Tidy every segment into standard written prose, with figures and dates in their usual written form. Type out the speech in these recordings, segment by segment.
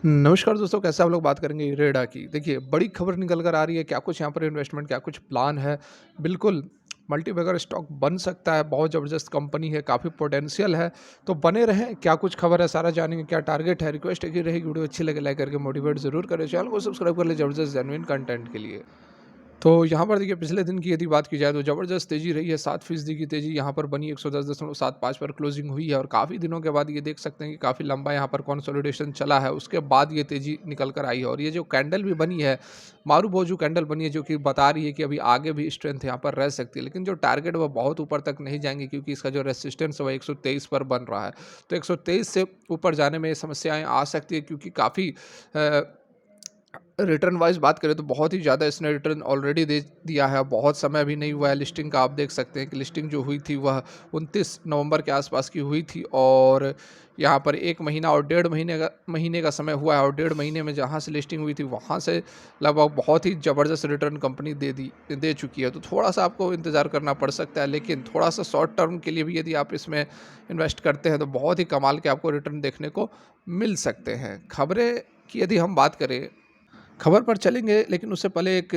नमस्कार दोस्तों, कैसे आप लोग बात करेंगे इरेडा की। देखिए, बड़ी खबर निकल कर आ रही है, क्या कुछ यहाँ पर इन्वेस्टमेंट, क्या कुछ प्लान है। बिल्कुल, मल्टीबैगर स्टॉक बन सकता है, बहुत ज़बरदस्त कंपनी है, काफ़ी पोटेंशियल है, तो बने रहें। क्या कुछ खबर है, सारा जानेंगे, क्या टारगेट है। रिक्वेस्ट एक ही रहेगी, वीडियो अच्छी लगे लाइक करके मोटिवेट ज़रूर करें, चैनल को सब्सक्राइब कर ले ज़बरदस्त जेन्युइन कंटेंट के लिए। तो यहाँ पर देखिए, पिछले दिन की यदि बात की जाए तो ज़बरदस्त तेज़ी रही है, 7% की तेज़ी यहाँ पर बनी, 110.75 पर क्लोजिंग हुई है और काफ़ी दिनों के बाद ये देख सकते हैं कि काफ़ी लंबा यहाँ पर कंसोलिडेशन चला है, उसके बाद ये तेज़ी निकल कर आई है। और ये जो कैंडल भी बनी है, मारूबोजू कैंडल बनी है, जो कि बता रही है कि अभी आगे भी स्ट्रेंथ यहाँ पर रह सकती है, लेकिन जो टारगेट वो बहुत ऊपर तक नहीं जाएंगे, क्योंकि इसका जो रेसिस्टेंस है वो 123 पर बन रहा है। तो 123 से ऊपर जाने में ये समस्याएं आ सकती है, क्योंकि काफ़ी रिटर्न वाइज़ बात करें तो बहुत ही ज़्यादा इसने रिटर्न ऑलरेडी दे दिया है। बहुत समय अभी नहीं हुआ है लिस्टिंग का। आप देख सकते हैं कि लिस्टिंग जो हुई थी वह 29 नवंबर के आसपास की हुई थी, और यहाँ पर 1 महीना और डेढ़ महीने का समय हुआ है, और डेढ़ महीने में जहाँ से लिस्टिंग हुई थी वहाँ से लगभग बहुत ही ज़बरदस्त रिटर्न कंपनी दे चुकी है। तो थोड़ा-सा आपको इंतज़ार करना पड़ सकता है, लेकिन थोड़ा-सा शॉर्ट टर्म के लिए भी यदि आप इसमें इन्वेस्ट करते हैं तो बहुत ही कमाल के आपको रिटर्न देखने को मिल सकते हैं। खबरें की यदि हम बात करें, खबर पर चलेंगे, लेकिन उससे पहले एक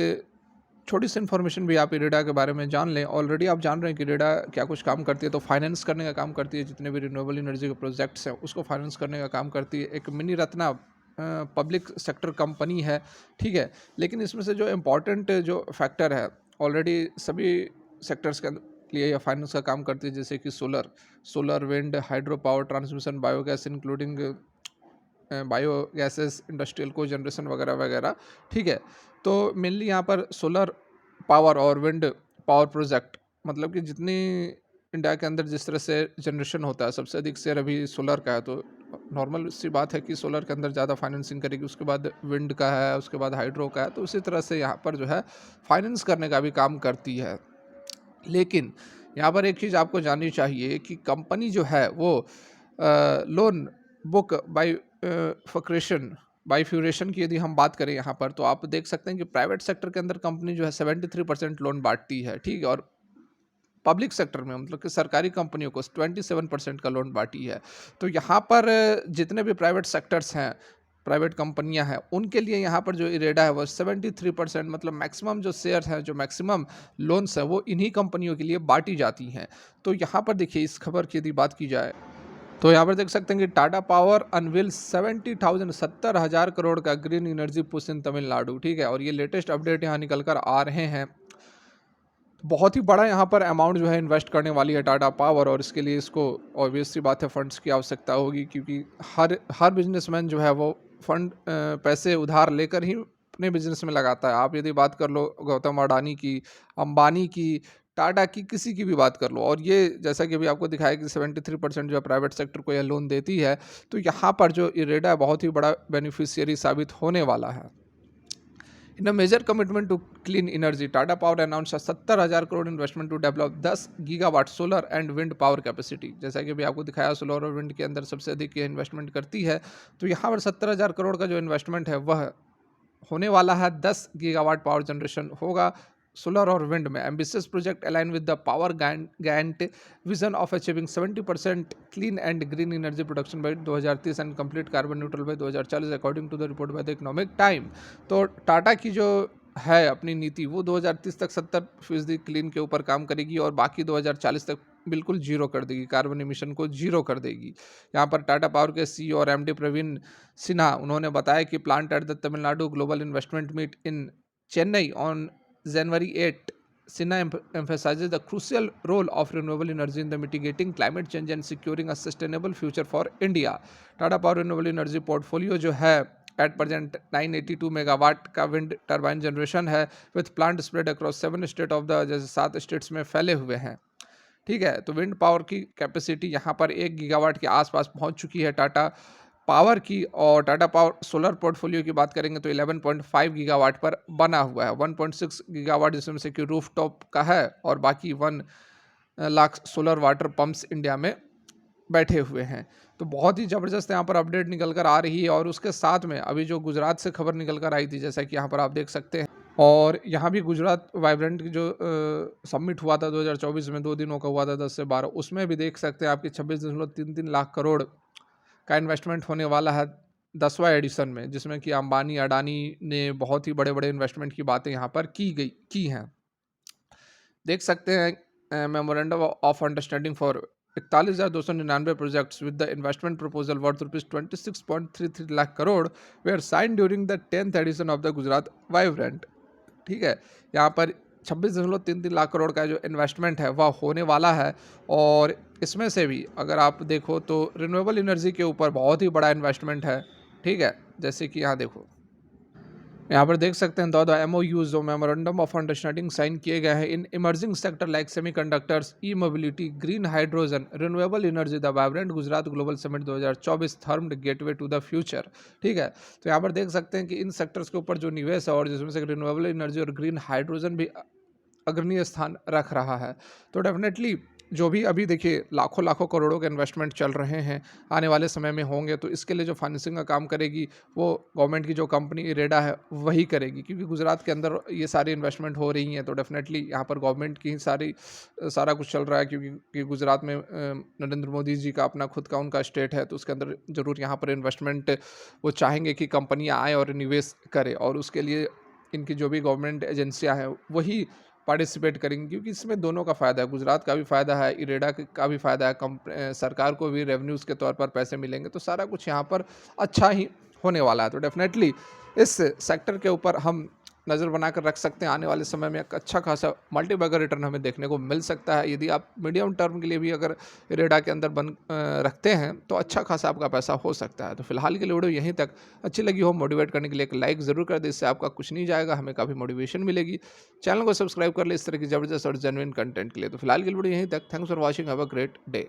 छोटी-सी इन्फॉर्मेशन भी आप इरेडा के बारे में जान लें। ऑलरेडी आप जान रहे हैं कि इरेडा क्या कुछ काम करती है, तो फाइनेंस करने का काम करती है, जितने भी रिन्यूएबल एनर्जी के प्रोजेक्ट्स हैं, उसको फाइनेंस करने का काम करती है। एक mini Ratna public sector company है, ठीक है? लेकिन इसमें से जो इम्पोर्टेंट जो फैक्टर है, ऑलरेडी सभी सेक्टर्स के लिए यह फाइनेंस का काम करती है, जैसे कि solar, wind, hydro power, transmission, biogas including biogases, industrial cogeneration वगैरह वगैरह, ठीक है। तो मेनली यहाँ पर सोलर पावर और विंड पावर प्रोजेक्ट, मतलब कि जितनी इंडिया के अंदर जिस तरह से जनरेशन होता है, सबसे अधिक शेयर अभी सोलर का है। तो नॉर्मल सी बात है कि सोलर के अंदर ज़्यादा फाइनेंसिंग करेगी, उसके बाद विंड का है, उसके बाद हाइड्रो का है। तो उसी तरह से यहाँ पर जो है फाइनेंस करने का भी काम करती है। लेकिन यहाँ पर एक चीज़ आपको जाननी चाहिए कि कंपनी जो है वो लोन बुक फक्रेशन बाइफ्यूरेशन की यदि हम बात करें यहाँ पर, तो आप देख सकते हैं कि प्राइवेट सेक्टर के अंदर कंपनी जो है 73% लोन बांटती है, ठीक है। और पब्लिक सेक्टर में, मतलब कि सरकारी कंपनियों को 27% का लोन बांटी है। तो यहाँ पर जितने भी प्राइवेट सेक्टर्स हैं, प्राइवेट कंपनियां हैं, उनके लिए यहाँ पर जो इरेडा है वो 73%, मतलब मैक्सिमम जो शेयर हैं, जो मैक्सिमम लोन्स हैं, वो इन्हीं कंपनियों के लिए बांटी जाती हैं। तो यहाँ पर देखिए, इस खबर की यदि बात की जाए तो यहाँ पर देख सकते हैं कि टाटा पावर अनवील 70,000 करोड़ का green energy push in Tamil Nadu, ठीक है। और ये लेटेस्ट अपडेट यहाँ निकल कर आ रहे हैं। बहुत ही बड़ा यहाँ पर अमाउंट जो है इन्वेस्ट करने वाली है टाटा पावर, और इसके लिए इसको ऑब्वियस सी बात है फंड्स की आवश्यकता होगी, क्योंकि हर बिजनेसमैन जो है वो फंड पैसे उधार लेकर ही अपने बिजनेस में लगाता है। आप यदि बात कर लो गौतम अडानी की, अंबानी की, टाटा की, किसी की भी बात कर लो, और ये जैसा कि अभी आपको दिखाया कि 73% जो है प्राइवेट सेक्टर को यह लोन देती है। तो यहाँ पर जो इरेडा बहुत ही बड़ा बेनिफिशियरी साबित होने वाला है। In a major commitment to clean energy, Tata Power announced a 70,000 crore investment to develop 10 gigawatt solar and wind power capacity. जैसा कि अभी आपको दिखाया, सोलर और विंड के अंदर सबसे अधिक ये इन्वेस्टमेंट करती है। तो यहाँ पर 70,000 करोड़ का जो इन्वेस्टमेंट है वह होने वाला है। 10 गीगावाट पावर जनरेशन होगा सोलर और विंड में। Ambitious project align with the power giant vision of achieving 70% clean and green energy production by 2030 and complete carbon neutral by 2040 according to the report by the economic time. तो टाटा की जो है अपनी नीति, वो 2030 तक 70% क्लीन के ऊपर काम करेगी, और बाकी 2040 तक बिल्कुल जीरो कर देगी, कार्बन एमिशन को जीरो कर देगी। यहाँ पर टाटा पावर के सीईओ और एमडी प्रवीण सिन्हा, उन्होंने बताया कि plant at the Tamil Nadu global investment meet in Chennai on January 8, Sinha emphasizes the crucial role of renewable energy in the mitigating climate change and securing a sustainable future for India. Tata Power renewable energy portfolio जो है at present 982 megawatt का wind turbine generation है, with plant spread across 7 state of the, जैसे 7 states में फैले हुए हैं, ठीक है। तो विंड पावर की कैपेसिटी यहाँ पर 1 गीगावाट के आसपास पहुँच चुकी है टाटा पावर की। और टाटा पावर सोलर पोर्टफोलियो की बात करेंगे तो 11.5 गीगावाट पर बना हुआ है। 1.6 गीगावाट जिसमें से कि रूफटॉप का है, और बाकी 1 lakh solar water pumps India में बैठे हुए हैं। तो बहुत ही ज़बरदस्त यहाँ पर अपडेट निकल कर आ रही है। और उसके साथ में अभी जो गुजरात से खबर निकल कर आई थी, जैसा कि यहाँ पर आप देख सकते हैं, और यहाँ भी गुजरात वाइब्रेंट की जो समिट हुआ था 2024 में, 2 दिनों का हुआ था, 10 से 12, उसमें भी देख सकते हैं आपकी 26.33 लाख करोड़ का इन्वेस्टमेंट होने वाला है 10वां एडिशन में, जिसमें कि अंबानी, अडानी ने बहुत ही बड़े-बड़े इन्वेस्टमेंट की बातें यहाँ पर की हैं। देख सकते हैं memorandum of understanding for 41,299 projects with the investment proposal worth ₹26.33 lakh crore were sign during the 10th edition of the Gujarat vibrant. ठीक है, यहाँ पर 26.33 लाख करोड़ का जो इन्वेस्टमेंट है वह होने वाला है। और इसमें से भी अगर आप देखो तो रिन्यूएबल एनर्जी के ऊपर बहुत ही बड़ा इन्वेस्टमेंट है। ठीक है, जैसे कि यहाँ देखो, यहाँ पर देख सकते हैं दो एमओयूज जो मेमोरेंडम ऑफ अंडरस्टैंडिंग साइन किए गए हैं in emerging sector like semiconductors, e mobility, green hydrogen, renewable energy, the vibrant Gujarat global summit 2024 themed gateway to the future. ठीक है, तो यहाँ पर देख सकते हैं कि इन सेक्टर्स के ऊपर जो निवेश है और जिसमें से रिन्यूएबल एनर्जी और ग्रीन हाइड्रोजन भी अग्रणी स्थान रख रहा है। तो डेफिनेटली जो भी अभी देखिए लाखों लाखों करोड़ों के इन्वेस्टमेंट चल रहे हैं, आने वाले समय में होंगे, तो इसके लिए जो फाइनेंसिंग का काम करेगी वो गवर्नमेंट की जो कंपनी इरेडा है वही करेगी, क्योंकि गुजरात के अंदर ये सारी इन्वेस्टमेंट हो रही हैं। तो डेफिनेटली यहाँ पर गवर्नमेंट की ही सारा कुछ चल रहा है, क्योंकि गुजरात में नरेंद्र मोदी जी का अपना खुद का उनका स्टेट है, तो उसके अंदर ज़रूर यहाँ पर इन्वेस्टमेंट वो चाहेंगे कि कंपनियाँ आएँ और निवेश करें, और उसके लिए इनकी जो भी गवर्नमेंट एजेंसियाँ हैं वही पार्टिसिपेट करेंगे, क्योंकि इसमें दोनों का फ़ायदा है, गुजरात का भी फ़ायदा है, इरेडा का भी फ़ायदा है, सरकार को भी रेवेन्यूज़ के तौर पर पैसे मिलेंगे, तो सारा कुछ यहाँ पर अच्छा ही होने वाला है। तो डेफिनेटली इस सेक्टर के ऊपर हम नज़र बनाकर रख सकते हैं। आने वाले समय में एक अच्छा खासा मल्टीबैगर रिटर्न हमें देखने को मिल सकता है। यदि आप मीडियम टर्म के लिए भी अगर इरेडा के अंदर रखते हैं तो अच्छा खासा आपका पैसा हो सकता है। तो फिलहाल के लिए वीडियो यहीं तक। अच्छी लगी हो मोटिवेट करने के लिए एक लाइक ज़रूर कर दें, इससे आपका कुछ नहीं जाएगा, हमें काफ़ी मोटिवेशन मिलेगी। चैनल को सब्सक्राइब कर ले इस तरह की ज़बरदस्त और जेन्युइन कंटेंट के लिए। तो फिलहाल के लिए वीडियो यहीं तक। Thanks for watching, have a great day.